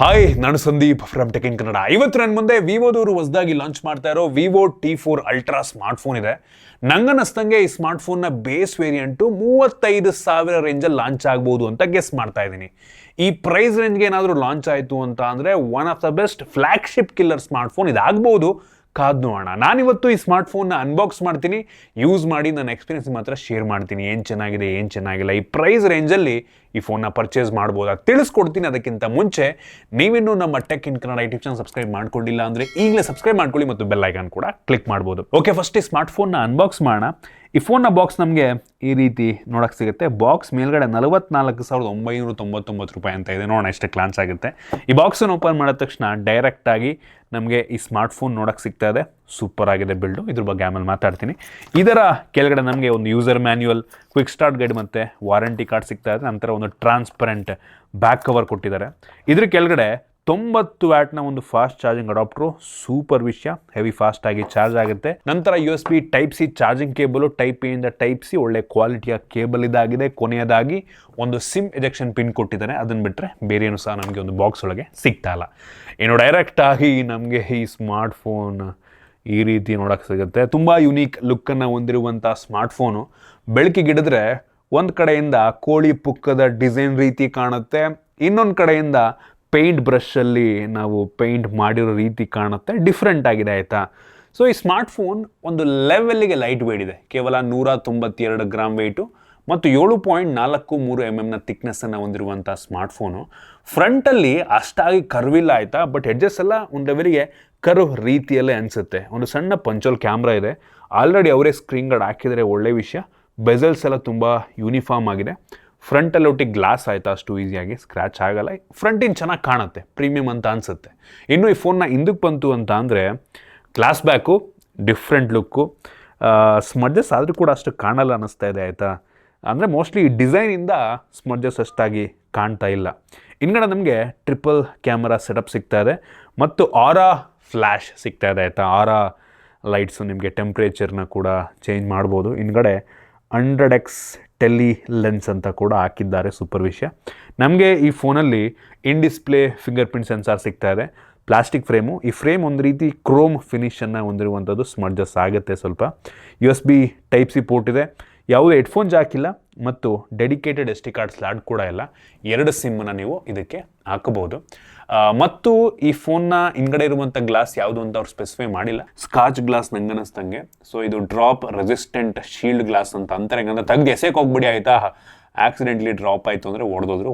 Hi, ನಾನು Sandeep from tech in Kannada. ಇವತ್ತು ನನ್ನ ಮುಂದೆ ವಿವೋದವರು ಹೊಸದಾಗಿ ಲಾಂಚ್ ಮಾಡ್ತಾ ಇರೋ Vivo T4 ultra smart phone ಇದೆ. ನಂಗನ್ನಿಸ್ತಂಗೆ ಈ ಸ್ಮಾರ್ಟ್ ಫೋನ್ನ ಬೇಸ್ ವೇರಿಯಂಟು 35,000 ರೇಂಜಲ್ಲಿ ಲಾಂಚ್ ಆಗ್ಬೋದು ಅಂತ ಗೆಸ್ ಮಾಡ್ತಾ ಇದ್ದೀನಿ. ಈ ಪ್ರೈಸ್ ರೇಂಜ್ಗೆ ಏನಾದರೂ ಲಾಂಚ್ ಆಯಿತು ಅಂತ ಅಂದರೆ one of the best flagship killer smart phone ಇದಾಗ್ಬೋದು. ಕಾದ್ ನೋಡೋಣ. ನಾನಿವತ್ತು ಈ ಸ್ಮಾರ್ಟ್ ಫೋನ್ನ ಅನ್ಬಾಕ್ಸ್ ಮಾಡ್ತೀನಿ, ಯೂಸ್ ಮಾಡಿ ನನ್ನ ಎಕ್ಸ್ಪೀರಿಯನ್ಸ್ ಮಾತ್ರ ಶೇರ್ ಮಾಡ್ತೀನಿ. ಏನು ಚೆನ್ನಾಗಿದೆ, ಏನು ಚೆನ್ನಾಗಿಲ್ಲ, ಈ ಪ್ರೈಸ್ ರೇಂಜಲ್ಲಿ ಈ ಫೋನ್ನ ಪರ್ಚೇಸ್ ಮಾಡ್ಬೋದಾ ತಿಳಿಸ್ಕೊಡ್ತೀನಿ. ಅದಕ್ಕಿಂತ ಮುಂಚೆ ನೀವಿನ್ನೂ ನಮ್ಮ tech in Kannada YouTube channel subscribe ಮಾಡ್ಕೊಂಡಿಲ್ಲ ಅಂದರೆ ಈಗಲೇ ಸಬ್ಸ್ಕ್ರೈಬ್ ಮಾಡ್ಕೊಳ್ಳಿ ಮತ್ತು ಬೆಲ್ ಐಕಾನ್ ಕೂಡ ಕ್ಲಿಕ್ ಮಾಡ್ಬೋದು. ಓಕೆ, ಫಸ್ಟ್ ಈ ಸ್ಮಾರ್ಟ್ ಫೋನ್ನ ಅನ್ಬಾಕ್ಸ್ ಮಾಡೋಣ. ಈ ಫೋನ್ನ ಬಾಕ್ಸ್ ನಮಗೆ ಈ ರೀತಿ ನೋಡೋಕ್ಕೆ ಸಿಗುತ್ತೆ. ಬಾಕ್ಸ್ ಮೇಲ್ಗಡೆ 44,999 ರೂಪಾಯಿ ಅಂತ ಇದೆ. ನೋಡೋಣ ಎಷ್ಟು ಕ್ಲಾನ್ಸ್ ಆಗುತ್ತೆ. ಈ ಬಾಕ್ಸನ್ನು ಓಪನ್ ಮಾಡಿದ ತಕ್ಷಣ ಡೈರೆಕ್ಟಾಗಿ ನಮಗೆ ಈ ಸ್ಮಾರ್ಟ್ ಫೋನ್ ನೋಡೋಕ್ಕೆ ಸಿಗ್ತಾ ಇದೆ. ಸೂಪರ್ ಆಗಿದೆ ಬಿಲ್ಡು, ಇದ್ರ ಬಗ್ಗೆ ಆಮೇಲೆ ಮಾತಾಡ್ತೀನಿ. ಇದರ ಕೆಳಗಡೆ ನಮಗೆ ಒಂದು user manual, quick start guide ಮತ್ತು ವಾರಂಟಿ ಕಾರ್ಡ್ ಸಿಗ್ತಾ ಇದೆ. ನಂತರ ಒಂದು ಟ್ರಾನ್ಸ್ಪರೆಂಟ್ ಬ್ಯಾಕ್ ಕವರ್ ಕೊಟ್ಟಿದ್ದಾರೆ. ಇದ್ರ ಕೆಳಗಡೆ 90 ವ್ಯಾಟ್ನ ಒಂದು ಫಾಸ್ಟ್ ಚಾರ್ಜಿಂಗ್ ಅಡಾಪ್ಟರು. ಸೂಪರ್ ವಿಷಯ, ಹೆವಿ ಫಾಸ್ಟ್ ಆಗಿ ಚಾರ್ಜ್ ಆಗುತ್ತೆ. ನಂತರ USB Type-C charging cable, Type A ಇಂದ Type-C ಒಳ್ಳೆ ಕ್ವಾಲಿಟಿಯ ಕೇಬಲ್ ಇದಾಗಿದೆ. ಕೊನೆಯದಾಗಿ ಒಂದು ಸಿಮ್ ಎಜೆಕ್ಷನ್ ಪಿನ್ ಕೊಟ್ಟಿದ್ದಾರೆ. ಅದನ್ನು ಬಿಟ್ಟರೆ ಬೇರೆ ಏನು ಸಹ ನಮಗೆ ಒಂದು ಬಾಕ್ಸ್ ಒಳಗೆ ಸಿಗ್ತಾ ಇಲ್ಲ. ಇನ್ನು ಡೈರೆಕ್ಟಾಗಿ ನಮಗೆ ಈ ಸ್ಮಾರ್ಟ್ ಫೋನ್ ಈ ರೀತಿ ನೋಡೋಕ್ಕೆ ಸಿಗುತ್ತೆ. ತುಂಬ ಯುನೀಕ್ ಲುಕ್ಕನ್ನು ಹೊಂದಿರುವಂಥ ಸ್ಮಾರ್ಟ್ ಫೋನು. ಬೆಳಕಿಗಿಡಿದ್ರೆ ಒಂದು ಕಡೆಯಿಂದ ಕೋಳಿ ಪುಕ್ಕದ ಡಿಸೈನ್ ರೀತಿ ಕಾಣುತ್ತೆ, ಇನ್ನೊಂದು ಕಡೆಯಿಂದ ಪೇಂಟ್ ಬ್ರಷಲ್ಲಿ ನಾವು ಪೇಂಟ್ ಮಾಡಿರೋ ರೀತಿ ಕಾಣುತ್ತೆ. ಡಿಫ್ರೆಂಟ್ ಆಗಿದೆ, ಆಯಿತಾ. ಸೊ ಈ ಸ್ಮಾರ್ಟ್ ಫೋನ್ ಒಂದು ಲೆವೆಲ್ಗೆ ಲೈಟ್ ವೇಟ್ ಇದೆ. ಕೇವಲ 192 ಗ್ರಾಮ್ ವೆಯ್ಟು ಮತ್ತು 7.43 mm ಥಿಕ್ನೆಸ್ಸನ್ನು ಹೊಂದಿರುವಂಥ ಸ್ಮಾರ್ಟ್ ಫೋನು. ಫ್ರಂಟಲ್ಲಿ ಅಷ್ಟಾಗಿ ಕರ್ವಿಲ್ಲ, ಆಯಿತಾ. ಬಟ್ ಹೆಡ್ಜಸ್ ಎಲ್ಲ ಒಂದು ಲೆವೆಲ್ಗೆ ಕರ್ವ್ ರೀತಿಯಲ್ಲೇ ಅನಿಸುತ್ತೆ. ಒಂದು ಸಣ್ಣ ಪಂಚೋಲ್ ಕ್ಯಾಮ್ರಾ ಇದೆ. ಆಲ್ರೆಡಿ ಅವರೇ ಸ್ಕ್ರೀನ್ ಗಾರ್ಡ್ ಹಾಕಿದರೆ ಒಳ್ಳೆ ವಿಷಯ. ಬೆಸಲ್ಸ್ ಎಲ್ಲ ತುಂಬ ಯೂನಿಫಾರ್ಮ್ ಆಗಿದೆ. ಫ್ರಂಟಲ್ಲಿ ಒಟ್ಟಿಗೆ ಗ್ಲಾಸ್, ಆಯಿತಾ, ಅಷ್ಟು ಈಸಿಯಾಗಿ ಸ್ಕ್ರ್ಯಾಚ್ ಆಗಲ್ಲ. ಫ್ರಂಟಿನ ಚೆನ್ನಾಗಿ ಕಾಣುತ್ತೆ, ಪ್ರೀಮಿಯಮ್ ಅಂತ ಅನಿಸುತ್ತೆ. ಇನ್ನು ಈ ಫೋನ್ನ ಹಿಂದಕ್ಕೆ ಬಂತು ಅಂತ ಅಂದರೆ glass back, different look. Smudges ಆದರೂ ಕೂಡ ಅಷ್ಟು ಕಾಣಲ್ಲ ಅನ್ನಿಸ್ತಾ ಇದೆ, ಆಯಿತಾ. ಅಂದರೆ ಮೋಸ್ಟ್ಲಿ ಡಿಸೈನಿಂದ ಸ್ಮಡ್ಜಸ್ ಅಷ್ಟಾಗಿ ಕಾಣ್ತಾ ಇಲ್ಲ. ಹಿಂದ್ಗಡೆ ನಮಗೆ ಟ್ರಿಪಲ್ ಕ್ಯಾಮರಾ ಸೆಟಪ್ ಸಿಗ್ತಾ ಇದೆ ಮತ್ತು ಆರಾ ಫ್ಲ್ಯಾಶ್ ಸಿಗ್ತಾ ಇದೆ, ಆಯಿತಾ. ಆರಾ ಲೈಟ್ಸು ನಿಮಗೆ ಟೆಂಪ್ರೇಚರ್ನ ಕೂಡ ಚೇಂಜ್ ಮಾಡ್ಬೋದು. ಹಿಂದ್ಗಡೆ 100x ಟೆಲಿ ಲೆನ್ಸ್ ಅಂತ ಕೂಡ ಹಾಕಿದ್ದಾರೆ. ಸೂಪರ್ ವಿಷಯ. ನಮಗೆ ಈ ಫೋನಲ್ಲಿ in display fingerprint sensor ಸಿಗ್ತಾ ಇದೆ. Plastic frame. ಈ ಫ್ರೇಮ್ ಒಂದು ರೀತಿ ಕ್ರೋಮ್ ಫಿನಿಷನ್ನು ಹೊಂದಿರುವಂಥದ್ದು. ಸ್ಮಡ್ಜಸ್ ಆಗುತ್ತೆ ಸ್ವಲ್ಪ. USB Type-C ಪೋರ್ಟ್ ಇದೆ. ಯಾವುದೇ ಹೆಡ್ಫೋನ್ ಜಾಕ್ ಇಲ್ಲ ಮತ್ತು ಡೆಡಿಕೇಟೆಡ್ SD ಕಾರ್ಡ್ ಸ್ಲಾಟ್ ಕೂಡ ಇಲ್ಲ. 2 ಸಿಮ್ಮನ್ನು ನೀವು ಇದಕ್ಕೆ ಹಾಕಬಹುದು. ಮತ್ತು ಈ ಫೋನ್ನ ಹಿಂದ್ಗಡೆ ಇರುವಂಥ ಗ್ಲಾಸ್ ಯಾವುದು ಅಂತ ಅವ್ರು ಸ್ಪೆಸಿಫೈ ಮಾಡಿಲ್ಲ. ಸ್ಕಾಚ್ ಗ್ಲಾಸ್ ನಂಗನ್ನಿಸ್ತಂಗೆ. ಸೊ ಇದು ಡ್ರಾಪ್ ರೆಸಿಸ್ಟೆಂಟ್ ಶೀಲ್ಡ್ ಗ್ಲಾಸ್ ಅಂತ ಅಂತಾರೆ. ಹೆಂಗಂದ್ರೆ ತೆಗ್ದು ಎಸೆಗೆ ಹೋಗ್ಬಿಡಿ, ಆಯಿತಾ. ಆಕ್ಸಿಡೆಂಟ್ಲಿ ಡ್ರಾಪ್ ಆಯಿತು ಅಂದರೆ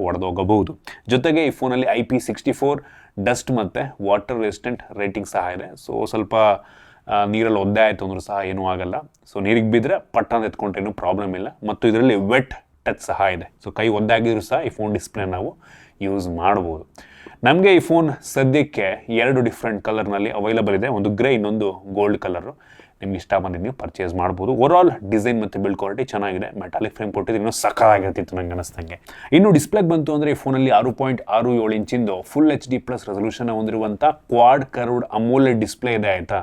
ಒಡೆದೋಗಬಹುದು. ಜೊತೆಗೆ ಈ ಫೋನಲ್ಲಿ IP64 ಡಸ್ಟ್ ಮತ್ತು ವಾಟರ್ ರೆಸಿಸ್ಟೆಂಟ್ ರೇಟಿಂಗ್ ಸಹ ಇದೆ. ಸೊ ಸ್ವಲ್ಪ ನೀರಲ್ಲಿ ಒದ್ದೆ ಆಯಿತು ಅಂದರೂ ಸಹ ಏನೂ ಆಗಲ್ಲ. ಸೊ ನೀರಿಗೆ ಬಿದ್ದರೆ ಪಟ್ಟಣ ಎತ್ಕೊಂಡ್ರೆ ಏನೂ ಪ್ರಾಬ್ಲಮ್ ಇಲ್ಲ. ಮತ್ತು ಇದರಲ್ಲಿ ವೆಟ್ ಟಚ್ ಸಹ ಇದೆ. ಸೊ ಕೈ ಒದ್ದೆ ಆಗಿದ್ರು ಸಹ ಈ ಫೋನ್ ಡಿಸ್ಪ್ಲೇ ನಾವು ಯೂಸ್ ಮಾಡ್ಬೋದು. ನಮಗೆ ಈ ಫೋನ್ ಸದ್ಯಕ್ಕೆ 2 ಡಿಫ್ರೆಂಟ್ ಕಲರ್ನಲ್ಲಿ ಅವೈಲಬಲ್ ಇದೆ. ಒಂದು ಗ್ರೇ, ಇನ್ನೊಂದು ಗೋಲ್ಡ್ ಕಲರು. ನಿಮ್ಗೆ ಇಷ್ಟ ಬಂದಿದ್ದು ನೀವು ಪರ್ಚೇಸ್ ಮಾಡ್ಬೋದು. ಓವರಾಲ್ ಡಿಸೈನ್ ಮತ್ತು ಬಿಲ್ಡ್ ಕ್ವಾಲಿಟಿ ಚೆನ್ನಾಗಿದೆ. ಮೆಟಾಲಿಕ್ ಫ್ರೇಮ್ ಕೊಟ್ಟಿದ್ದು ಇನ್ನೂ ಸಕ್ಕತ್ತಾಗಿರ್ತಿತ್ತು ನಂಗೆ ಅನ್ನಿಸ್ತಂಗೆ. ಇನ್ನು ಡಿಸ್ಪ್ಲೇಗೆ ಬಂತು ಅಂದರೆ ಈ ಫೋನಲ್ಲಿ 6.67 ಇಂಚಿಂದು ಫುಲ್ HD+ ರೆಸಲ್ಯೂಷನ್ ಹೊಂದಿರುವಂಥ ಕ್ವಾಡ್ ಕರ್ವ್ಡ್ ಅಮೋಲೆಡ್ ಡಿಸ್ಪ್ಲೇ ಇದೆ, ಆಯಿತಾ.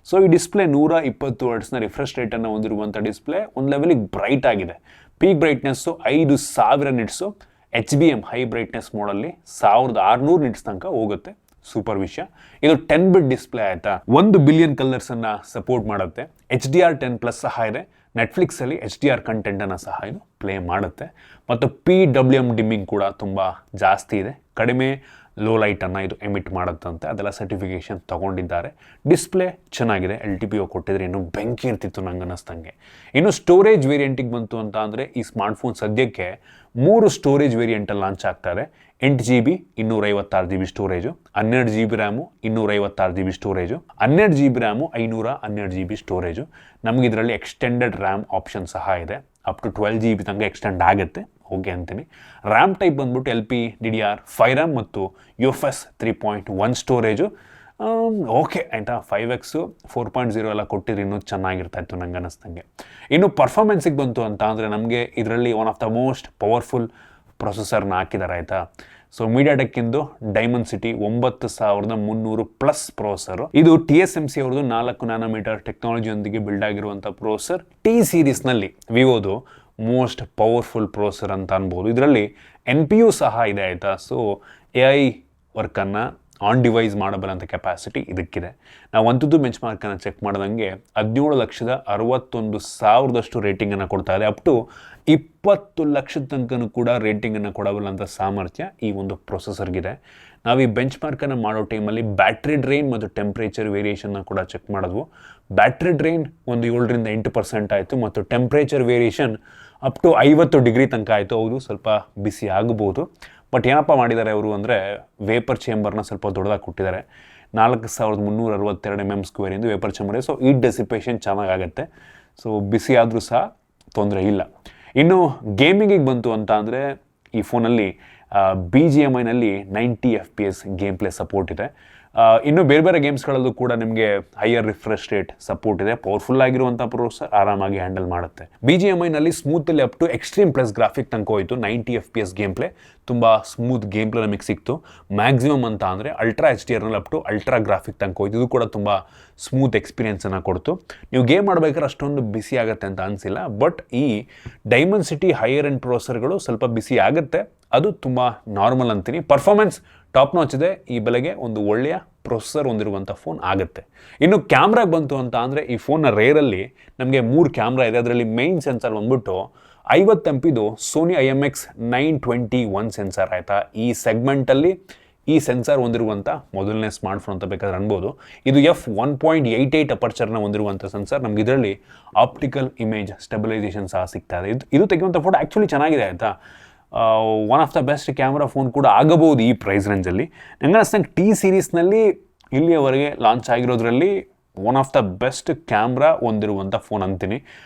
ಸೊ ಈ ಡಿಸ್ಪ್ಲೇ 120 ಹರ್ಟ್ಸ್ನ ರಿಫ್ರೆಶ್ ರೇಟನ್ನು ಹೊಂದಿರುವಂಥ ಡಿಸ್ಪ್ಲೇ. ಒಂದು ಲೆವೆಲಿಗೆ ಬ್ರೈಟ್ ಆಗಿದೆ. Peak brightness 5000 nits. HBM high brightness ಮೋಡಲ್ಲಿ 1600 ನಿಟ್ಸ್ ತನಕ ಹೋಗುತ್ತೆ. ಸೂಪರ್ ವಿಷಯ. ಇದು 10 ಬಿಟ್ ಡಿಸ್ಪ್ಲೇ, ಆಯಿತಾ. 1 ಬಿಲಿಯನ್ ಕಲರ್ಸನ್ನು ಸಪೋರ್ಟ್ ಮಾಡುತ್ತೆ. HDR10+ ಸಹ ಇದೆ. ನೆಟ್ಫ್ಲಿಕ್ಸಲ್ಲಿ HDR ಕಂಟೆಂಟನ್ನು ಸಹ ಇದು ಪ್ಲೇ ಮಾಡುತ್ತೆ. ಮತ್ತು PWM ಡಿಮ್ಮಿಂಗ್ ಕೂಡ ತುಂಬ ಜಾಸ್ತಿ ಇದೆ. ಕಡಿಮೆ ಲೋ ಲೈಟನ್ನು ಇದು ಎಮಿಟ್ ಮಾಡುತ್ತಂತೆ. ಅದೆಲ್ಲ ಸರ್ಟಿಫಿಕೇಷನ್ ತೊಗೊಂಡಿದ್ದಾರೆ. ಡಿಸ್ಪ್ಲೇ ಚೆನ್ನಾಗಿದೆ. LTPO ಕೊಟ್ಟಿದ್ರೆ ಇನ್ನೂ ಬೆಂಕಿ ಇರ್ತಿತ್ತು ನಂಗೆ ಅನ್ನಿಸ್ತಂಗೆ. ಇನ್ನು ಸ್ಟೋರೇಜ್ ವೇರಿಯಂಟಿಗೆ ಬಂತು ಅಂತ ಅಂದರೆ ಈ ಸ್ಮಾರ್ಟ್ಫೋನ್ ಸದ್ಯಕ್ಕೆ 3 ಸ್ಟೋರೇಜ್ ವೇರಿಯಂಟಲ್ಲಿ ಲಾಂಚ್ ಆಗ್ತಾರೆ. 8GB 256GB storage, 12GB RAM 256GB storage, 12GB RAM 512GB storage. ನಮಗೆ ಇದರಲ್ಲಿ ಎಕ್ಸ್ಟೆಂಡೆಡ್ ರ್ಯಾಮ್ ಆಪ್ಷನ್ ಸಹ ಇದೆ. ಅಪ್ ಟು 12GB ತನಕ ಎಕ್ಸ್ಟೆಂಡ್ ಆಗುತ್ತೆ. ಓಕೆ ಅಂತೀನಿ. ರ್ಯಾಮ್ ಟೈಪ್ ಬಂದ್ಬಿಟ್ಟು LPDDR5 ರ್ಯಾಮ್ ಮತ್ತು UFS 3.1 ಸ್ಟೋರೇಜು. ಓಕೆ, ಆಯಿತಾ. 5X 4.0 ಎಲ್ಲ ಕೊಟ್ಟಿದ್ರೆ ಇನ್ನೂ ಚೆನ್ನಾಗಿರ್ತಾಯಿತ್ತು ನಂಗೆ ಅನ್ನಿಸ್ತಂಗೆ. ಇನ್ನು ಪರ್ಫಾರ್ಮೆನ್ಸಿಗೆ ಬಂತು ಅಂತ ಅಂದರೆ ನಮಗೆ ಇದರಲ್ಲಿ one of the most powerful ಪ್ರೊಸೆಸರ್ನ ಹಾಕಿದ್ದಾರೆ, ಆಯಿತಾ. ಸೊ ಮೀಡಿಯಾಟೆಕ್ಕಿಂದು ಡೈಮಂಡ್-ಸಿಟಿ 9300+ ಪ್ರೊಸೆಸರು. ಇದು TSMC ಅವ್ರದ್ದು 4 ನ್ಯಾನೋಮೀಟರ್ ಟೆಕ್ನಾಲಜಿಯೊಂದಿಗೆ ಬಿಲ್ಡ್ ಆಗಿರುವಂಥ ಪ್ರೊಸೆಸರ್. T ಸೀರೀಸ್ನಲ್ಲಿ ವಿವೋದು ಮೋಸ್ಟ್ ಪವರ್ಫುಲ್ ಪ್ರೊಸೆಸರ್ ಅಂತ ಅನ್ಬೋದು. ಇದರಲ್ಲಿ NPU ಸಹ ಇದೆ, ಆಯಿತಾ. ಸೊ AI ವರ್ಕನ್ನು ಆನ್ ಡಿವೈಸ್ ಮಾಡಬಲ್ಲ ಅಂತ ಕೆಪಾಸಿಟಿ ಇದಕ್ಕಿದೆ. ನಾವು ಒಂಥದ್ದು ಬೆಂಚ್ ಮಾರ್ಕನ್ನು ಚೆಕ್ ಮಾಡಿದಂಗೆ 17,61,000 ರೇಟಿಂಗನ್ನು ಕೊಡ್ತಾ ಇದೆ. ಅಪ್ ಟು 20 ಲಕ್ಷದ ತನಕನೂ ಕೂಡ ರೇಟಿಂಗನ್ನು ಕೊಡಬಲ್ಲಂಥ ಸಾಮರ್ಥ್ಯ ಈ ಒಂದು ಪ್ರೊಸೆಸರ್ಗಿದೆ. ನಾವು ಈ ಬೆಂಚ್ ಮಾರ್ಕನ್ನು ಮಾಡೋ ಟೈಮಲ್ಲಿ ಬ್ಯಾಟ್ರಿ ಡ್ರೈನ್ ಮತ್ತು ಟೆಂಪ್ರೇಚರ್ ವೇರಿಯೇಷನ್ನ ಕೂಡ ಚೆಕ್ ಮಾಡಿದ್ವು. ಬ್ಯಾಟ್ರಿ ಡ್ರೈನ್ ಒಂದು 7ರಿಂದ 8% ಆಯಿತು ಮತ್ತು temperature variation up to 50 degree ತನಕ ಆಯಿತು. ಹೌದು, ಸ್ವಲ್ಪ ಬಿಸಿ ಆಗಬಹುದು. ಬಟ್ ಏನಪ್ಪ ಮಾಡಿದ್ದಾರೆ ಅವರು ಅಂದರೆ ವೇಪರ್ ಚೇಂಬರ್ನ ಸ್ವಲ್ಪ ದೊಡ್ಡದಾಗಿ ಕೊಟ್ಟಿದ್ದಾರೆ. 4,362 mm² ಎಂದು ವೇಪರ್ ಚೇಂಬರ್ ಇದೆ. ಸೊ ಈ ಡೆಸಿಪೇಷನ್ ಚೆನ್ನಾಗಾಗತ್ತೆ. ಸೊ ಬಿಸಿ ಆದರೂ ಸಹ ತೊಂದರೆ ಇಲ್ಲ. ಇನ್ನು ಗೇಮಿಂಗಿಗೆ ಬಂತು ಅಂತ ಅಂದರೆ ಈ ಫೋನಲ್ಲಿ BGMIನಲ್ಲಿ 90 FPS ಗೇಮ್ ಪ್ಲೇ ಸಪೋರ್ಟ್ ಇದೆ. ಇನ್ನು ಬೇರೆ ಬೇರೆ ಗೇಮ್ಸ್ಗಳಲ್ಲೂ ಕೂಡ ನಿಮಗೆ ಹೈಯರ್ ರಿಫ್ರೆಶ್ ರೇಟ್ ಸಪೋರ್ಟ್ ಇದೆ. ಪವರ್ಫುಲ್ ಆಗಿರುವಂಥ ಪ್ರೊಸೆಸರ್ ಆರಾಮಾಗಿ ಹ್ಯಾಂಡಲ್ ಮಾಡುತ್ತೆ. BGMIನಲ್ಲಿ ಸ್ಮೂತಲ್ಲಿ up to extreme plus graphic ತನಕ ಹೋಯಿತು. 90 FPS ಗೇಮ್ ಪ್ಲೇ, ತುಂಬ ಸ್ಮೂತ್ ಗೇಮ್ ಪ್ಲೇ ನಮಗೆ ಸಿಕ್ತು. ಮ್ಯಾಕ್ಸಿಮಮ್ ಅಂತ ಅಂದರೆ ಅಲ್ಟ್ರಾ HDRನಲ್ಲಿ ಅಪ್ ಟು ಅಲ್ಟ್ರಾ ಗ್ರಾಫಿಕ್ ತನಕ ಹೋಯ್ತು. ಇದು ಕೂಡ ತುಂಬ ಸ್ಮೂತ್ ಎಕ್ಸ್ಪೀರಿಯನ್ಸನ್ನು ಕೊಡ್ತು. ನೀವು ಗೇಮ್ ಮಾಡಬೇಕಾದ್ರೆ ಅಷ್ಟೊಂದು ಬಿಸಿ ಆಗುತ್ತೆ ಅಂತ ಅನಿಸಿಲ್ಲ. ಬಟ್ ಈ ಡೈಮೆನ್ಸಿಟಿ ಹೈಯರ್ ಎಂಡ್ ಪ್ರೊಸೆಸರ್ಗಳು ಸ್ವಲ್ಪ ಬಿಸಿ ಆಗುತ್ತೆ, ಅದು ತುಂಬ ನಾರ್ಮಲ್ ಅಂತೀನಿ. ಪರ್ಫಾರ್ಮೆನ್ಸ್ ಟಾಪ್ ನಾಚ್ ಇದೆ. ಈ ಬೆಲೆಗೆ ಒಂದು ಒಳ್ಳೆಯ ಪ್ರೊಸೆಸರ್ ಹೊಂದಿರುವಂಥ ಫೋನ್ ಆಗುತ್ತೆ. ಇನ್ನು ಕ್ಯಾಮ್ರಾಗೆ ಬಂತು ಅಂತ ಅಂದರೆ ಈ ಫೋನ್ನ ರೇರಲ್ಲಿ ನಮಗೆ 3 ಕ್ಯಾಮ್ರಾ ಇದೆ. ಅದರಲ್ಲಿ ಮೇಯ್ನ್ ಸೆನ್ಸರ್ ಬಂದ್ಬಿಟ್ಟು 50 MPದು ಸೋನಿ IMX921 ಸೆನ್ಸರ್ ಆಯಿತಾ. ಈ ಸೆಗ್ಮೆಂಟಲ್ಲಿ ಈ ಸೆನ್ಸರ್ ಹೊಂದಿರುವಂಥ ಮೊದಲನೇ ಸ್ಮಾರ್ಟ್ಫೋನ್ ಅಂತ ಬೇಕಾದ್ರೆ ಅನ್ಬೋದು. ಇದು f1.88 ಅಪರ್ಚರ್ನ ಹೊಂದಿರುವಂಥ ಸೆನ್ಸರ್. ನಮ್ಗೆ ಇದರಲ್ಲಿ ಆಪ್ಟಿಕಲ್ ಇಮೇಜ್ ಸ್ಟೆಬಿಲೈಸೇಷನ್ ಸಹ ಸಿಗ್ತಾ ಇದೆ. ಇದು ತೆಗೆಯುವಂಥ ಫೋಟೋ ಆ್ಯಕ್ಚುಲಿ ಚೆನ್ನಾಗಿದೆ ಆಯಿತಾ. One of the best camera phone ಕೂಡ ಆಗಬಹುದು ಈ ಪ್ರೈಸ್ ರೇಂಜಲ್ಲಿ. ನಂಗೆ ಅನಿಸ್ತಂಗೆ T ಸೀರೀಸ್ನಲ್ಲಿ ಇಲ್ಲಿಯವರೆಗೆ ಲಾಂಚ್ ಆಗಿರೋದ್ರಲ್ಲಿ one of the best camera ಹೊಂದಿರುವಂಥ ಫೋನ್ ಅಂತೀನಿ.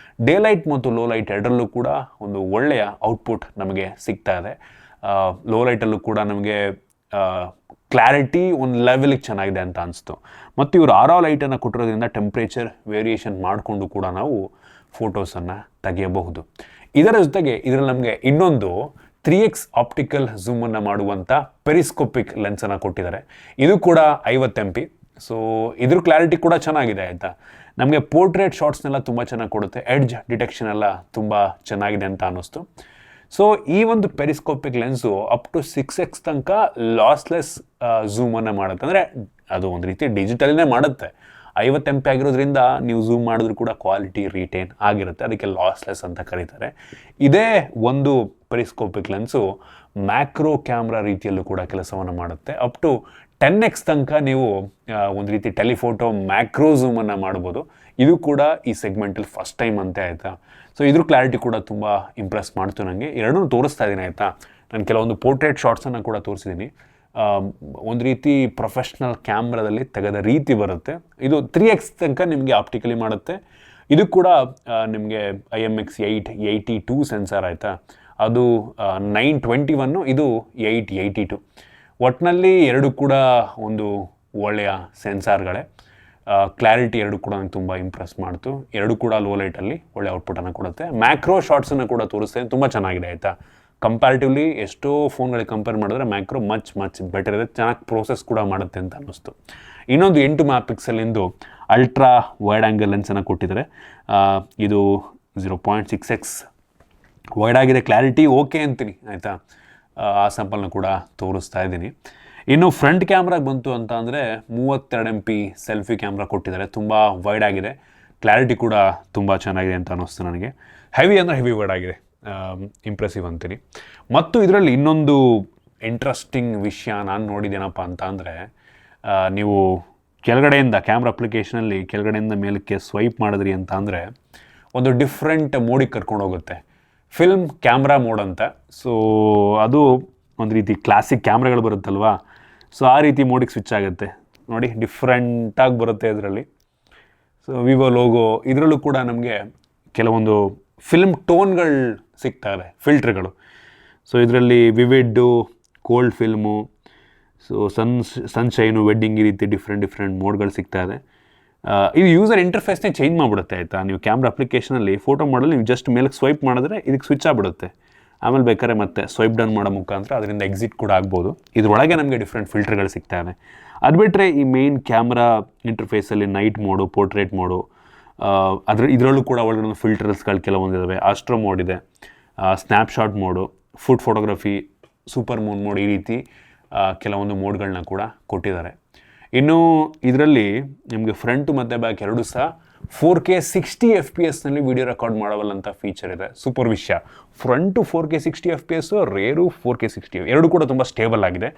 ಡೇ ಲೈಟ್ ಮತ್ತು ಲೋ ಲೈಟ್ ಎರಡರಲ್ಲೂ ಕೂಡ ಒಂದು ಒಳ್ಳೆಯ ಔಟ್ಪುಟ್ ನಮಗೆ ಸಿಗ್ತಾ ಇದೆ. ಲೋ ಲೈಟಲ್ಲೂ ಕೂಡ ನಮಗೆ ಕ್ಲಾರಿಟಿ ಒಂದು ಲೆವೆಲಿಗೆ ಚೆನ್ನಾಗಿದೆ ಅಂತ ಅನಿಸ್ತು. ಮತ್ತು ಇವರು RAW ಲೈಟನ್ನು ಕೊಟ್ಟಿರೋದ್ರಿಂದ ಟೆಂಪ್ರೇಚರ್ ವೇರಿಯೇಷನ್ ಮಾಡಿಕೊಂಡು ಕೂಡ ನಾವು ಫೋಟೋಸನ್ನು ತೆಗೆಯಬಹುದು. ಇದರ ಜೊತೆಗೆ ಇದರಲ್ಲಿ ನಮಗೆ ಇನ್ನೊಂದು 3x ಆಪ್ಟಿಕಲ್ ಝೂಮನ್ನು ಮಾಡುವಂಥ ಪೆರಿಸ್ಕೋಪಿಕ್ ಲೆನ್ಸನ್ನು ಕೊಟ್ಟಿದ್ದಾರೆ. ಇದು ಕೂಡ 50 MP. ಸೊ ಇದ್ರ ಕ್ಲಾರಿಟಿ ಕೂಡ ಚೆನ್ನಾಗಿದೆ ಆಯಿತಾ. ನಮಗೆ ಪೋರ್ಟ್ರೇಟ್ ಶಾರ್ಟ್ಸ್ನೆಲ್ಲ ತುಂಬ ಚೆನ್ನಾಗಿ ಕೊಡುತ್ತೆ. ಎಡ್ಜ್ ಡಿಟೆಕ್ಷನ್ ಎಲ್ಲ ತುಂಬ ಚೆನ್ನಾಗಿದೆ ಅಂತ ಅನ್ನಿಸ್ತು. ಸೊ ಈ ಒಂದು ಪೆರಿಸ್ಕೋಪಿಕ್ ಲೆನ್ಸು ಅಪ್ ಟು 6x ತನಕ ಲಾಸ್ಲೆಸ್ ಝೂಮನ್ನು ಮಾಡುತ್ತೆ. ಅಂದರೆ ಅದು ಒಂದು ರೀತಿ ಡಿಜಿಟಲ್ನೇ ಮಾಡುತ್ತೆ. 50 MP ಆಗಿರೋದ್ರಿಂದ ನೀವು ಝೂಮ್ ಮಾಡಿದ್ರು ಕೂಡ ಕ್ವಾಲಿಟಿ ರಿಟೇನ್ ಆಗಿರುತ್ತೆ. ಅದಕ್ಕೆ ಲಾಸ್ಲೆಸ್ ಅಂತ ಕರೀತಾರೆ. ಇದೇ ಒಂದು ಪೆರಿಸ್ಕೋಪಿಕ್ ಲೆನ್ಸು ಮ್ಯಾಕ್ರೋ ಕ್ಯಾಮ್ರಾ ರೀತಿಯಲ್ಲೂ ಕೂಡ ಕೆಲಸವನ್ನು ಮಾಡುತ್ತೆ. ಅಪ್ ಟು 10x ತನಕ ನೀವು ಒಂದು ರೀತಿ ಟೆಲಿಫೋಟೋ ಮ್ಯಾಕ್ರೋ ಝೂಮನ್ನು ಮಾಡ್ಬೋದು. ಇದು ಕೂಡ ಈ ಸೆಗ್ಮೆಂಟಲ್ಲಿ ಫಸ್ಟ್ ಟೈಮ್ ಅಂತೆ ಆಯಿತಾ. ಸೊ ಇದ್ರ ಕ್ಲಾರಿಟಿ ಕೂಡ ತುಂಬ ಇಂಪ್ರೆಸ್ ಮಾಡ್ತು ನನಗೆ. ಎರಡೂ ತೋರಿಸ್ತಾ ಇದ್ದೀನಿ ಆಯಿತಾ. ನಾನು ಕೆಲವೊಂದು ಪೋರ್ಟ್ರೇಟ್ ಶಾರ್ಟ್ಸನ್ನು ಕೂಡ ತೋರಿಸಿದ್ದೀನಿ. ಒಂದು ರೀತಿ ಪ್ರೊಫೆಷ್ನಲ್ ಕ್ಯಾಮ್ರಾದಲ್ಲಿ ತೆಗೆದ ರೀತಿ ಬರುತ್ತೆ. ಇದು 3x ತನಕ ನಿಮಗೆ ಆಪ್ಟಿಕಲಿ ಮಾಡುತ್ತೆ. ಇದು ಕೂಡ ನಿಮಗೆ IMX882 ಸೆನ್ಸರ್ ಆಯಿತಾ. ಅದು 921, ಇದು 882. ಒಟ್ಟಿನಲ್ಲಿ ಎರಡು ಕೂಡ ಒಂದು ಒಳ್ಳೆಯ ಸೆನ್ಸಾರ್ಗಳೇ. ಕ್ಲಾರಿಟಿ ಎರಡು ಕೂಡ ನನಗೆ ತುಂಬ ಇಂಪ್ರೆಸ್ ಮಾಡ್ತು. ಎರಡು ಕೂಡ ಲೋ ಲೈಟಲ್ಲಿ ಒಳ್ಳೆ ಔಟ್ಪುಟನ್ನು ಕೊಡುತ್ತೆ. ಮ್ಯಾಕ್ರೋ ಶಾರ್ಟ್ಸನ್ನು ಕೂಡ ತೋರಿಸ್ತೇನೆ, ತುಂಬ ಚೆನ್ನಾಗಿದೆ ಆಯಿತಾ. ಕಂಪ್ಯಾರಿಟಿವ್ಲಿ ಎಷ್ಟೋ ಫೋನ್ಗಳಿಗೆ ಕಂಪೇರ್ ಮಾಡಿದ್ರೆ ಮ್ಯಾಕ್ರೋ ಮಚ್ ಬೆಟರ್ ಇದೆ. ಚೆನ್ನಾಗಿ ಪ್ರೋಸೆಸ್ ಕೂಡ ಮಾಡುತ್ತೆ ಅಂತ ಅನ್ನಿಸ್ತು. ಇನ್ನೊಂದು 8 MP ಅಲ್ಟ್ರಾ ವೈಡ್ ಆ್ಯಂಗಲ್ ಲೆನ್ಸನ್ನು ಕೊಟ್ಟಿದ್ದಾರೆ. ಇದು 0.6x ವೈಡ್ ಆಗಿದೆ. ಕ್ಲಾರಿಟಿ ಓಕೆ ಅಂತೀನಿ ಆಯಿತಾ. ಆ ಸ್ಯಾಂಪಲ್ನ ಕೂಡ ತೋರಿಸ್ತಾ ಇದ್ದೀನಿ. ಇನ್ನು ಫ್ರಂಟ್ ಕ್ಯಾಮ್ರಾಗೆ ಬಂತು ಅಂತ ಅಂದರೆ 32 MP ಸೆಲ್ಫಿ ಕ್ಯಾಮ್ರಾ ಕೊಟ್ಟಿದ್ದಾರೆ. ತುಂಬ ವೈಡ್ ಆಗಿದೆ. ಕ್ಲಾರಿಟಿ ಕೂಡ ತುಂಬ ಚೆನ್ನಾಗಿದೆ ಅಂತ ಅನ್ನಿಸ್ತು ನನಗೆ. ಹೆವಿ ಅಂದರೆ ಹೆವಿ ವೈಡ್ ಆಗಿದೆ. ಇಂಪ್ರೆಸಿವ್ ಅಂತೀನಿ. ಮತ್ತು ಇದರಲ್ಲಿ ಇನ್ನೊಂದು ಇಂಟ್ರೆಸ್ಟಿಂಗ್ ವಿಷಯ ನಾನು ನೋಡಿದ್ದೇನಪ್ಪ ಅಂತ ಅಂದರೆ, ನೀವು ಕೆಳಗಡೆಯಿಂದ ಕ್ಯಾಮ್ರಾ ಅಪ್ಲಿಕೇಶನಲ್ಲಿ ಕೆಳಗಡೆಯಿಂದ ಮೇಲಕ್ಕೆ ಸ್ವೈಪ್ ಮಾಡಿದ್ರಿ ಅಂತ ಅಂದರೆ ಒಂದು ಡಿಫ್ರೆಂಟ್ ಮೋಡಿಗೆ ಕರ್ಕೊಂಡು ಹೋಗುತ್ತೆ. ಫಿಲ್ಮ್ ಕ್ಯಾಮ್ರಾ ಮೋಡ್ ಅಂತ. ಸೊ ಅದು ಒಂದು ರೀತಿ ಕ್ಲಾಸಿಕ್ ಕ್ಯಾಮ್ರಾಗಳು ಬರುತ್ತಲ್ವಾ, ಸೊ ಆ ರೀತಿ ಮೋಡಿಗೆ ಸ್ವಿಚ್ ಆಗುತ್ತೆ ನೋಡಿ. ಡಿಫ್ರೆಂಟಾಗಿ ಬರುತ್ತೆ ಇದರಲ್ಲಿ. ಸೊ ವಿವೋ ಲೋಗೋ ಇದರಲ್ಲೂ ಕೂಡ ನಮಗೆ ಕೆಲವೊಂದು ಫಿಲ್ಮ್ ಟೋನ್ಗಳು ಸಿಗ್ತವೆ, ಫಿಲ್ಟ್ರ್ಗಳು. ಸೊ ಇದರಲ್ಲಿ ವಿವಿಡ್ಡು, ಕೋಲ್ಡ್ ಫಿಲ್ಮು, ಸೊ ಸನ್ಶೈನು, ವೆಡ್ಡಿಂಗ್, ಈ ರೀತಿ ಡಿಫ್ರೆಂಟ್ ಮೋಡ್ಗಳು ಸಿಗ್ತಾ ಇದೆ. ಇದು ಯೂಸರ್ ಇಂಟರ್ಫೇಸ್ನೇ ಚೇಂಜ್ ಮಾಡಿಬಿಡುತ್ತೆ ಆಯಿತಾ. ನೀವು ಕ್ಯಾಮ್ರಾ ಅಪ್ಲಿಕೇಶನಲ್ಲಿ ಫೋಟೋ ಮಾಡಲು ನೀವು ಜಸ್ಟ್ ಮೇಲಕ್ಕೆ ಸ್ವೈಪ್ ಮಾಡಿದ್ರೆ ಇದಕ್ಕೆ ಸ್ವಿಚ್ ಆಗಿಬಿಡುತ್ತೆ. ಆಮೇಲೆ ಬೇಕಾದ್ರೆ ಮತ್ತೆ ಸ್ವೈಪ್ ಡೌನ್ ಮಾಡೋ ಮುಖಾಂತರ ಅದರಿಂದ ಎಕ್ಸಿಟ್ ಕೂಡ ಆಗ್ಬೋದು. ಇದರೊಳಗೆ ನಮಗೆ ಡಿಫ್ರೆಂಟ್ ಫಿಲ್ಟರ್ಗಳು ಸಿಗ್ತಾವೆ. ಅದು ಬಿಟ್ಟರೆ ಈ ಮೇನ್ ಕ್ಯಾಮ್ರಾ ಇಂಟರ್ಫೇಸಲ್ಲಿ ನೈಟ್ ಮೋಡು, ಪೋರ್ಟ್ರೇಟ್ ಮೋಡು, ಇದರಲ್ಲೂ ಕೂಡ ಒಳಗಡೆ ಫಿಲ್ಟರ್ಸ್ಗಳು ಕೆಲವೊಂದಿದ್ದಾವೆ. ಆಸ್ಟ್ರೋ ಮೋಡ್ ಇದೆ, snapshot mode, food photography, super moon mode, ಈ ರೀತಿ ಕೆಲವೊಂದು ಮೋಡ್ಗಳನ್ನ ಕೂಡ ಕೊಟ್ಟಿದ್ದಾರೆ. ಇನ್ನು ಇದರಲ್ಲಿ ನಿಮಗೆ ಫ್ರಂಟ್ ಮತ್ತು ಬ್ಯಾಕ್ ಎರಡೂ ಸಹ 4K 60 FPS ವಿಡಿಯೋ ರೆಕಾರ್ಡ್ ಮಾಡಬಲ್ಲಂಥ ಫೀಚರ್ ಇದೆ. ಸೂಪರ್ ವಿಷಯ. Front 4K 60 FPS, rear 4K 60, ಎರಡು ಕೂಡ ತುಂಬ ಸ್ಟೇಬಲ್ ಆಗಿದೆ.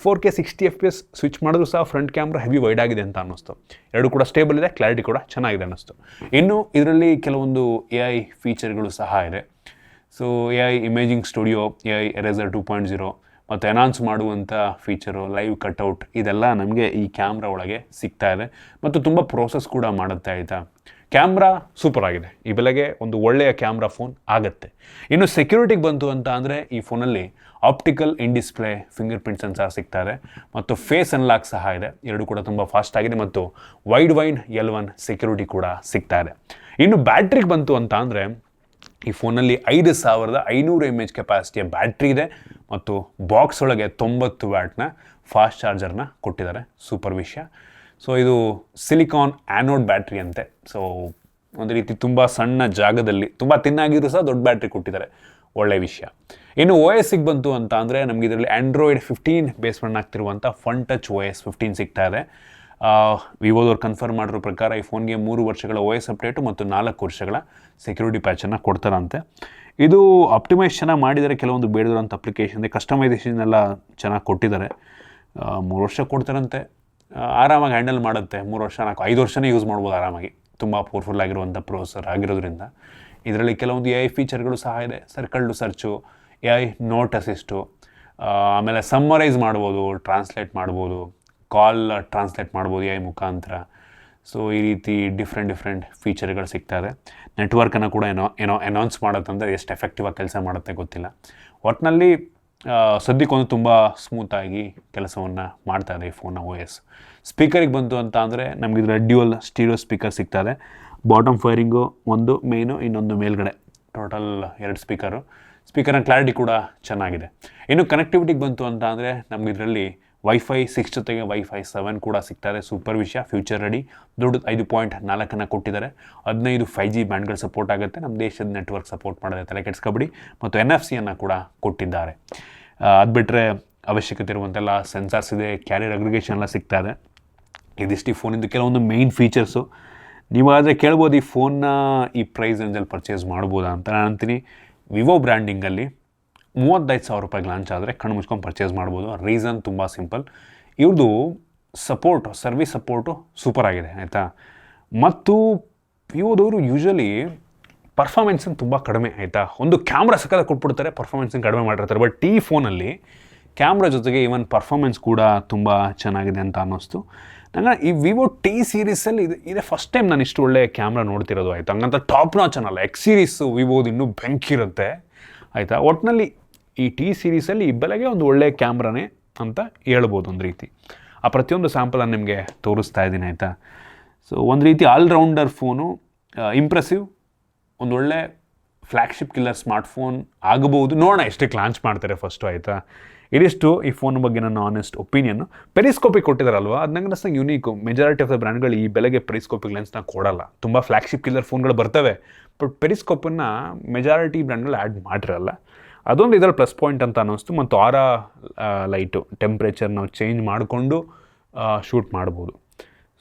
4K 60 FPS ಸ್ವಿಚ್ ಮಾಡಿದ್ರು ಸಹ ಫ್ರಂಟ್ ಕ್ಯಾಮ್ರಾ ಹೆವಿ ವೈಡ್ ಆಗಿದೆ ಅಂತ ಅನ್ನಿಸ್ತು. ಎರಡು ಕೂಡ ಸ್ಟೇಬಲ್ ಇದೆ, ಕ್ಲಾರಿಟಿ ಕೂಡ ಚೆನ್ನಾಗಿದೆ ಅನ್ನಿಸ್ತು. ಇನ್ನು ಇದರಲ್ಲಿ ಕೆಲವೊಂದು AI ಫೀಚರ್ಗಳು ಸಹ ಇದೆ. So AI imaging studio, AI eraser 2.0 ಮತ್ತು ಎನಾನ್ಸ್ ಮಾಡುವಂಥ ಫೀಚರು, ಲೈವ್ ಕಟ್ಔಟ್, ಇದೆಲ್ಲ ನಮಗೆ ಈ ಕ್ಯಾಮ್ರಾ ಒಳಗೆ ಸಿಗ್ತಾ ಇದೆ ಮತ್ತು ತುಂಬ ಪ್ರೋಸೆಸ್ ಕೂಡ ಮಾಡುತ್ತೆ. ಆಯಿತಾ, ಕ್ಯಾಮ್ರಾ ಸೂಪರ್ ಆಗಿದೆ. ಈ ಬೆಲೆಗೆ ಒಂದು ಒಳ್ಳೆಯ ಕ್ಯಾಮ್ರಾ ಫೋನ್ ಆಗುತ್ತೆ. ಇನ್ನು ಸೆಕ್ಯೂರಿಟಿಗೆ ಬಂತು ಅಂತ ಅಂದರೆ ಈ ಫೋನಲ್ಲಿ optical in display fingerprint sensor ಸಿಗ್ತಾ ಇದೆ ಮತ್ತು ಫೇಸ್ ಅನ್ಲಾಕ್ ಸಹ ಇದೆ. ಎರಡು ಕೂಡ ತುಂಬ ಫಾಸ್ಟ್ ಆಗಿದೆ ಮತ್ತು ವೈಡ್ L1 ಸೆಕ್ಯೂರಿಟಿ ಕೂಡ ಸಿಗ್ತಾ ಇದೆ. ಇನ್ನು ಬ್ಯಾಟ್ರಿಗೆ ಬಂತು ಅಂತ ಅಂದರೆ ಈ ಫೋನಲ್ಲಿ 5500 mAh ಕೆಪಾಸಿಟಿಯ ಬ್ಯಾಟ್ರಿ ಇದೆ ಮತ್ತು ಬಾಕ್ಸ್ ಒಳಗೆ 90 ವ್ಯಾಟ್ನ ಫಾಸ್ಟ್ ಚಾರ್ಜರ್ನ ಕೊಟ್ಟಿದ್ದಾರೆ. ಸೂಪರ್ ವಿಷಯ. ಸೊ ಇದು ಸಿಲಿಕಾನ್ ಆ್ಯನೋಡ್ ಬ್ಯಾಟ್ರಿ ಅಂತೆ. ಸೊ ಒಂದು ರೀತಿ ತುಂಬ ಸಣ್ಣ ಜಾಗದಲ್ಲಿ ತುಂಬ ತಿನ್ನಾಗಿದ್ರು ಸಹ ದೊಡ್ಡ ಬ್ಯಾಟ್ರಿ ಕೊಟ್ಟಿದ್ದಾರೆ. ಒಳ್ಳೆಯ ವಿಷಯ. ಇನ್ನು OS ಬಂತು ಅಂತ ಅಂದರೆ ನಮಗೆ ಇದರಲ್ಲಿ Android 15 ಬೇಸ್ ರನ್ ಆಗ್ತಿರುವಂಥ ಫನ್ ಟಚ್ OS 15 ಸಿಗ್ತಾ ಇದೆ. ವಿವೋದವ್ರು ಕನ್ಫರ್ಮ್ ಮಾಡಿರೋ ಪ್ರಕಾರ ಈ ಫೋನ್ಗೆ 3 ವರ್ಷಗಳ OS ಅಪ್ಡೇಟು ಮತ್ತು 4 ವರ್ಷಗಳ ಸೆಕ್ಯೂರಿಟಿ ಪ್ಯಾಚನ್ನು ಕೊಡ್ತಾರಂತೆ. ಇದು ಆಪ್ಟಿಮೈಸ್ ಚೆನ್ನಾಗಿ ಮಾಡಿದರೆ, ಕೆಲವೊಂದು ಬೇಡದಿರೋಂಥ ಅಪ್ಲಿಕೇಶನ್ ಕಸ್ಟಮೈಸೇಷನ್ ಎಲ್ಲ ಚೆನ್ನಾಗಿ ಕೊಟ್ಟಿದ್ದಾರೆ. 3 ವರ್ಷ ಕೊಡ್ತಾರಂತೆ, ಆರಾಮಾಗಿ ಹ್ಯಾಂಡಲ್ ಮಾಡುತ್ತೆ. 3 ವರ್ಷ 5 ವರ್ಷನೇ ಯೂಸ್ ಮಾಡ್ಬೋದು ಆರಾಮಾಗಿ. ತುಂಬ ಪವರ್ಫುಲ್ ಆಗಿರುವಂಥ ಪ್ರೊಸೆಸರ್ ಆಗಿರೋದ್ರಿಂದ. ಇದರಲ್ಲಿ ಕೆಲವೊಂದು AI ಫೀಚರ್ಗಳು ಸಹ ಇದೆ. Circle to search, AI note assist, ಆಮೇಲೆ ಸಮ್ಮರೈಸ್ ಮಾಡ್ಬೋದು, ಟ್ರಾನ್ಸ್ಲೇಟ್ ಮಾಡ್ಬೋದು, ಕಾಲ್ ಟ್ರಾನ್ಸ್ಲೇಟ್ ಮಾಡ್ಬೋದು AI ಮುಖಾಂತರ. ಸೊ ಈ ರೀತಿ ಡಿಫ್ರೆಂಟ್ ಫೀಚರ್ಗಳು ಸಿಗ್ತಾ ಇದೆ. ನೆಟ್ವರ್ಕನ್ನು ಕೂಡ ಏನೋ ಅನೌನ್ಸ್ ಮಾಡುತ್ತಂದರೆ ಎಷ್ಟು ಎಫೆಕ್ಟಿವ್ ಆಗಿ ಕೆಲಸ ಮಾಡುತ್ತೆ ಗೊತ್ತಿಲ್ಲ. ಒಟ್ಟಿನಲ್ಲಿ ಸದ್ಯಕ್ಕೊಂದು ತುಂಬ ಸ್ಮೂತಾಗಿ ಕೆಲಸವನ್ನು ಮಾಡ್ತಾ ಇದೆ ಈ ಫೋನ್ನ OS. ಸ್ಪೀಕರಿಗೆ ಬಂತು ಅಂತ ಅಂದರೆ ನಮಗೆ ಇದರ ಡ್ಯುಯಲ್ ಸ್ಟೀರಿಯೋ ಸ್ಪೀಕರ್ ಸಿಗ್ತಾ ಇದೆ. ಬಾಟಮ್ ಫೈರಿಂಗು ಒಂದು ಮೇನು, ಇನ್ನೊಂದು ಮೇಲ್ಗಡೆ, ಟೋಟಲ್ 2 ಸ್ಪೀಕರ್ನ ಕ್ಲಾರಿಟಿ ಕೂಡ ಚೆನ್ನಾಗಿದೆ. ಇನ್ನು ಕನೆಕ್ಟಿವಿಟಿಗೆ ಬಂತು ಅಂತ ಅಂದರೆ ನಮ್ಗೆ ಇದರಲ್ಲಿ Wi-Fi 6 ಜೊತೆಗೆ Wi-Fi 7 ಕೂಡ ಸಿಗ್ತಾ ಇದೆ. ಸೂಪರ್ ವಿಷಯ. Future ready. ದೊಡ್ಡ 5.4 ಕೊಟ್ಟಿದ್ದಾರೆ. 15 5G ಬ್ಯಾಂಡ್ಗಳು ಸಪೋರ್ಟ್ ಆಗುತ್ತೆ. ನಮ್ಮ ದೇಶದ ನೆಟ್ವರ್ಕ್ ಸಪೋರ್ಟ್ ಮಾಡಿದೆ, ತಲೆ ಕೆಡಿಸ್ಕೊಬೇಡಿ. ಮತ್ತು NFC ಕೂಡ ಕೊಟ್ಟಿದ್ದಾರೆ. ಅದು ಬಿಟ್ಟರೆ ಅವಶ್ಯಕತೆ ಇರುವಂತೆಲ್ಲ ಸೆನ್ಸಾರ್ಸ್ ಇದೆ, ಕ್ಯಾರಿಯರ್ ಅಗ್ರಿಗೇಷನ್ ಎಲ್ಲ ಸಿಗ್ತಾ ಇದೆ. ಇದಿಷ್ಟು ಈ ಫೋನಿಂದು ಕೆಲವೊಂದು ಮೇಯ್ನ್ ಫೀಚರ್ಸು. ನೀವಾದರೆ ಕೇಳ್ಬೋದು ಈ ಫೋನ್ನ ಈ ಪ್ರೈಸ್ ರೇಂಜಲ್ಲಿ ಪರ್ಚೇಸ್ ಮಾಡ್ಬೋದಾ ಅಂತ. ನಾನು ಅಂತೀನಿ ವಿವೋ ಬ್ರ್ಯಾಂಡಿಂಗಲ್ಲಿ 35,000 ರೂಪಾಯಿಗೆ ಲಾಂಚ್ ಆದರೆ ಕಣ್ಣು ಮುಚ್ಕೊಂಡು ಪರ್ಚೇಸ್ ಮಾಡ್ಬೋದು. ರೀಸನ್ ತುಂಬ ಸಿಂಪಲ್. ಇವ್ರದ್ದು ಸರ್ವಿಸ್ ಸಪೋರ್ಟು ಸೂಪರ್ ಆಗಿದೆ. ಆಯಿತಾ, ಮತ್ತು ವಿವೋದವರು ಯೂಶ್ವಲಿ ಪರ್ಫಾರ್ಮೆನ್ಸನ್ನು ತುಂಬ ಕಡಿಮೆ. ಆಯಿತಾ, ಒಂದು ಕ್ಯಾಮ್ರಾ ಸಕ್ಕತ್ತಾಗಿ ಕೊಟ್ಬಿಡ್ತಾರೆ, ಪರ್ಫಾರ್ಮೆನ್ಸನ್ನು ಕಡಿಮೆ ಮಾಡಿರ್ತಾರೆ. ಬಟ್ ಈ ಫೋನಲ್ಲಿ ಕ್ಯಾಮ್ರಾ ಜೊತೆಗೆ ಈವನ್ ಪರ್ಫಾರ್ಮೆನ್ಸ್ ಕೂಡ ತುಂಬ ಚೆನ್ನಾಗಿದೆ ಅಂತ ಅನ್ನಿಸ್ತು ನಂಗೆ. ಈ ವಿವೋ T ಸೀರೀಸಲ್ಲಿ ಇದೇ ಫಸ್ಟ್ ಟೈಮ್ ನಾನು ಇಷ್ಟು ಒಳ್ಳೆ ಕ್ಯಾಮ್ರಾ ನೋಡ್ತಿರೋದು. ಆಯಿತಾ, ಹಂಗಂತ ಟಾಪ್ ನಾಚ್ ಅನ್ನಲ್ಲ. X ಸೀರೀಸು ವಿವೋದು ಇನ್ನೂ ಬೆಂಕಿರುತ್ತೆ. ಆಯಿತಾ, ಒಟ್ಟಿನಲ್ಲಿ ಈ T ಸೀರೀಸಲ್ಲಿ ಈ ಬೆಲೆಗೆ ಒಂದು ಒಳ್ಳೆಯ ಕ್ಯಾಮ್ರಾನೇ ಅಂತ ಹೇಳ್ಬೋದು ಒಂದು ರೀತಿ. ಆ ಪ್ರತಿಯೊಂದು ಸ್ಯಾಂಪಲನ್ನು ನಿಮಗೆ ತೋರಿಸ್ತಾ ಇದ್ದೀನಿ. ಆಯಿತಾ, ಸೊ ಒಂದು ರೀತಿ ಆಲ್ರೌಂಡರ್ ಫೋನು, ಇಂಪ್ರೆಸಿವ್, ಒಂದೊಳ್ಳೆ ಫ್ಲ್ಯಾಗ್ಶಿಪ್ ಕಿಲ್ಲರ್ ಸ್ಮಾರ್ಟ್ಫೋನ್ ಆಗಬಹುದು. ನೋಡೋಣ ಎಷ್ಟಕ್ಕೆ ಲಾಂಚ್ ಮಾಡ್ತಾರೆ ಫಸ್ಟು. ಆಯಿತಾ, ಇದಿಷ್ಟು ಈ ಫೋನ್ ಬಗ್ಗೆ ನನ್ನ ಆನೆಸ್ಟ್ ಒಪಿನಿಯನ್ನು. ಪೆರಿಸ್ಕೋಪಿಕ್ ಕೊಟ್ಟಿದ್ದಾರಲ್ವ, ಅದು ನಂಗೆ ಅನಿಸ್ತಂಗೆ ಯೂನಿಕ್. ಮೆಜಾರಿಟಿ ಆಫ್ ದ ಬ್ರ್ಯಾಂಡ್ಗಳು ಈ ಬೆಲೆಗೆ ಪೆರಿಸ್ಕೋಪಿಕ್ ಲೆನ್ಸ್ನ ಕೊಡಲ್ಲ. ತುಂಬ ಫ್ಲ್ಯಾಗ್ಶಿಪ್ ಕಿಲ್ಲರ್ ಫೋನ್ಗಳು ಬರ್ತವೆ, ಬಟ್ ಪೆರಿಸ್ಕೋಪನ್ನು ಮೆಜಾರಿಟಿ ಬ್ರ್ಯಾಂಡ್ಗಳು ಆ್ಯಡ್ ಮಾಡಿರಲ್ಲ. ಅದೊಂದು ಇದರಲ್ಲಿ ಪ್ಲಸ್ ಪಾಯಿಂಟ್ ಅಂತ ಅನ್ನಿಸ್ತು. ಮತ್ತು ಲೈಟು ಟೆಂಪ್ರೇಚರ್ ನಾವು ಚೇಂಜ್ ಮಾಡಿಕೊಂಡು ಶೂಟ್ ಮಾಡ್ಬೋದು.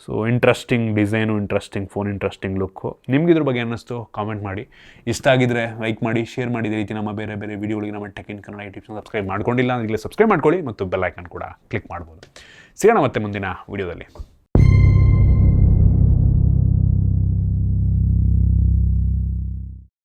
So interesting design, interesting phone, interesting look. ನಿಮ್ಗೆ ಇದ್ರ ಬಗ್ಗೆ ಅನ್ನಿಸ್ತು ಕಾಮೆಂಟ್ ಮಾಡಿ. ಇಷ್ಟ ಆಗಿದ್ರೆ ಲೈಕ್ ಮಾಡಿ, ಶೇರ್ ಮಾಡಿ. ಇದೇ ರೀತಿ ನಮ್ಮ ಬೇರೆ ವೀಡಿಯೋಗಳಿಗೆ ನಮ್ಮ ಟೆಕ್ ಇನ್ ಕನ್ನಡ ಯೂಟ್ಯೂಬ್ನ ಸಬ್ಸ್ಕ್ರೈಬ್ ಮಾಡ್ಕೊಂಡಿಲ್ಲ ಈಗಲೇ ಸಬ್ಸ್ಕ್ರೈಬ್ ಮಾಡ್ಕೊಳ್ಳಿ ಮತ್ತು ಬೆಲ್ ಐಕನ್ ಕೂಡ ಕ್ಲಿಕ್ ಮಾಡ್ಬೋದು. ಸಿಗೋಣ ಮತ್ತೆ ಮುಂದಿನ ವೀಡಿಯೋದಲ್ಲಿ.